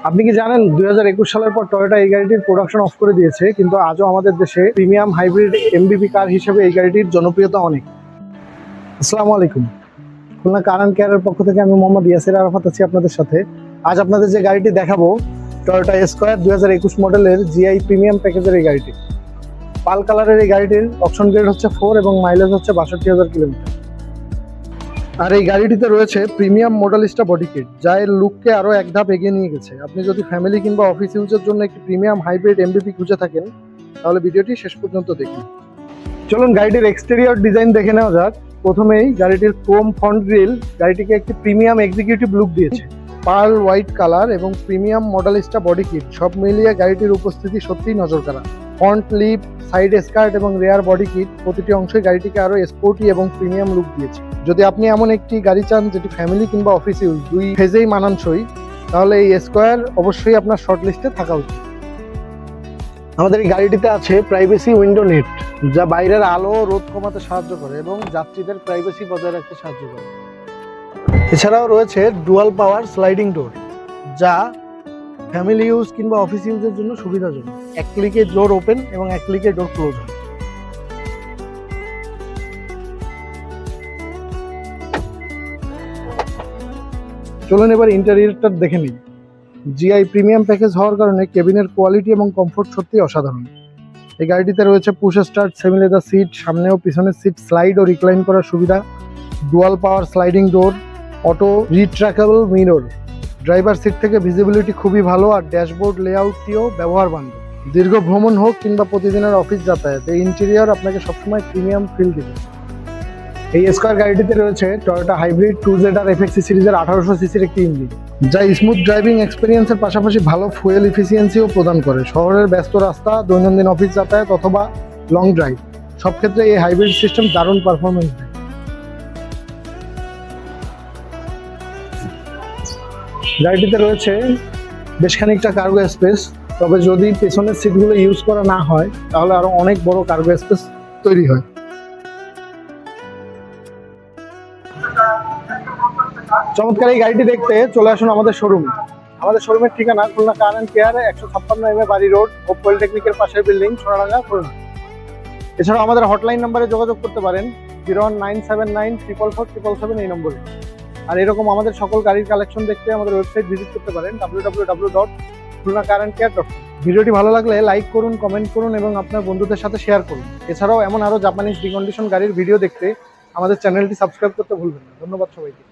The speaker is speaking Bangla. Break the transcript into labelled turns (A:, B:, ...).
A: আপনি কি জানেন 2021 সালের পর টয়োটা এই গাড়িটির প্রোডাকশন অফ করে দিয়েছে, কিন্তু আজও আমাদের দেশে প্রিমিয়াম হাইব্রিড এমবিপি কার হিসেবে এই গাড়িটির জনপ্রিয়তা অনেক। আসসালামু আলাইকুম, খুলনা কার অ্যান্ড কেয়ারের পক্ষ থেকে আমি মোহাম্মদ ইয়াসির আরাফাত আছি আপনাদের সাথে। আজ আপনাদের যে গাড়িটি দেখাবো টয়োটা স্কয়ার 2021 মডেলের জিআই প্রিমিয়াম প্যাকেজের এই গাড়িটি। পাল কালারের এই গাড়িটির অপশন গ্রেড হচ্ছে 4 এবং মাইলেজ হচ্ছে 62,000 কিলোমিটার। আর এই গাড়িটিতে রয়েছে প্রিমিয়াম মডেলিস্টা বডি কিট, যা এর লুককে আরো এক ধাপ এগিয়ে নিয়ে গেছে। আপনি যদি ফ্যামিলি কিংবা অফিস ইউজের জন্য একটি প্রিমিয়াম হাইব্রিড এমবিপি খুঁজে থাকেন, তাহলে ভিডিওটি শেষ পর্যন্ত দেখুন। চলুন গাড়িটির এক্সটেরিয়র ডিজাইন দেখে নেওয়া যাক। প্রথমেই গাড়িটির ক্রোম ফ্রন্ট গ্রিল গাড়িটিকে একটি প্রিমিয়াম এক্সিকিউটিভ লুক দিয়েছে। পার্ল হোয়াইট কালার এবং প্রিমিয়াম মডেলিস্টা বডি কিট সব মিলিয়ে গাড়িটির উপস্থিতি সত্যিই নজর কাড়া। ফ্রন্ট লিপ, সাইড স্কার্ট এবং রেয়ার বডি কিট প্রতিটি অংশই গাড়িটিকে আরো স্পোর্টি এবং প্রিমিয়াম লুক দিয়েছে। যদি আপনি এমন একটি গাড়ি চান যেটি ফ্যামিলি কিংবা অফিস ইউজ দুই ফেজেই মানানসই, তাহলে এই স্কয়ার অবশ্যই আপনার শর্ট লিস্টে থাকা উচিত। আমাদের এই গাড়িটিতে আছে প্রাইভেসি উইন্ডো নেট, যা বাইরের আলো রোদ কমাতে সাহায্য করে এবং যাত্রীদের প্রাইভেসি বজায় রাখতে সাহায্য করে। এছাড়াও রয়েছে ডুয়াল পাওয়ার স্লাইডিং ডোর, যা ফ্যামিলি ইউজ কিংবা অফিস ইউজের জন্য সুবিধাজনক। এক ক্লিকে ডোর ওপেন এবং এক ক্লিকে ডোর ক্লোজ হয়। চলুন এবার ইন্টেরিয়রটা দেখে নিই। জিআই প্রিমিয়াম প্যাকেজ হওয়ার কারণে কেবিনের কোয়ালিটি এবং কমফোর্ট সত্যি অসাধারণ। এই গাড়িটিতে রয়েছে push start semi leather seat, সামনে ও পিছনের সিট স্লাইড ও রিক্লাইন করার সুবিধা, dual power sliding door, auto retractable mirror. Driver seat থেকে ভিজিবিলিটি খুবই ভালো, আর ড্যাশবোর্ড লেআউটটিও ব্যবহার বান্ধব। দীর্ঘ ভ্রমণ হোক কিংবা প্রতিদিনের অফিস যাতায়াত, এই ইন্টেরিয়র আপনাকে সবসময় প্রিমিয়াম ফিল দেবে। এই স্কয়ার গাড়িটিতে রয়েছে টয়োটা হাইব্রিড 2ZR FXE সিরিজের 1800 সিসির একটি ইঞ্জিন, যা স্মুথ ড্রাইভিং এক্সপিরিয়েন্সের পাশাপাশি ভালো ফুয়েল এফিসিয়েন্সিও প্রদান করে। শহরের ব্যস্ত রাস্তা, দৈনন্দিন অফিস যাতায়াত অথবা লং ড্রাইভ সব ক্ষেত্রে এই হাইব্রিড সিস্টেম দারুণ পারফরমেন্স দেয়। গাড়িটিতে রয়েছে বেশ খানিকটা কার্গো স্পেস, তবে যদি পেছনের সিটগুলো ইউজ করা না হয় তাহলে আরো অনেক বড় কার্গো স্পেস তৈরি হয়। চমৎকার এই গাড়িটি দেখতে চলে আসুন আমাদের শোরুমে। আমাদের শোরুমের ঠিকানা খুলনা কার অ্যান্ড কেয়ারে 156 MA বাড়ি রোড, হোপ পলিটেকনিকের পাশের বিল্ডিং, সোনাডাঙ্গা, খুলনা। এছাড়াও আমাদের হটলাইন নাম্বারে যোগাযোগ করতে পারেন 01979444777 এই নম্বরে। আর এরকম আমাদের সকল গাড়ির কালেকশন দেখতে আমাদের ওয়েবসাইট ভিজিট করতে পারেন www.khulnacarandcare.com। ভিডিওটি ভালো লাগলে লাইক করুন, কমেন্ট করুন এবং আপনার বন্ধুদের সাথে শেয়ার করুন। এছাড়াও এমন আরো জাপানিজ ডিকন্ডিশন গাড়ির ভিডিও দেখতে আমাদের চ্যানেলটি সাবস্ক্রাইব করতে ভুলবেন না। ধন্যবাদ সবাইকে।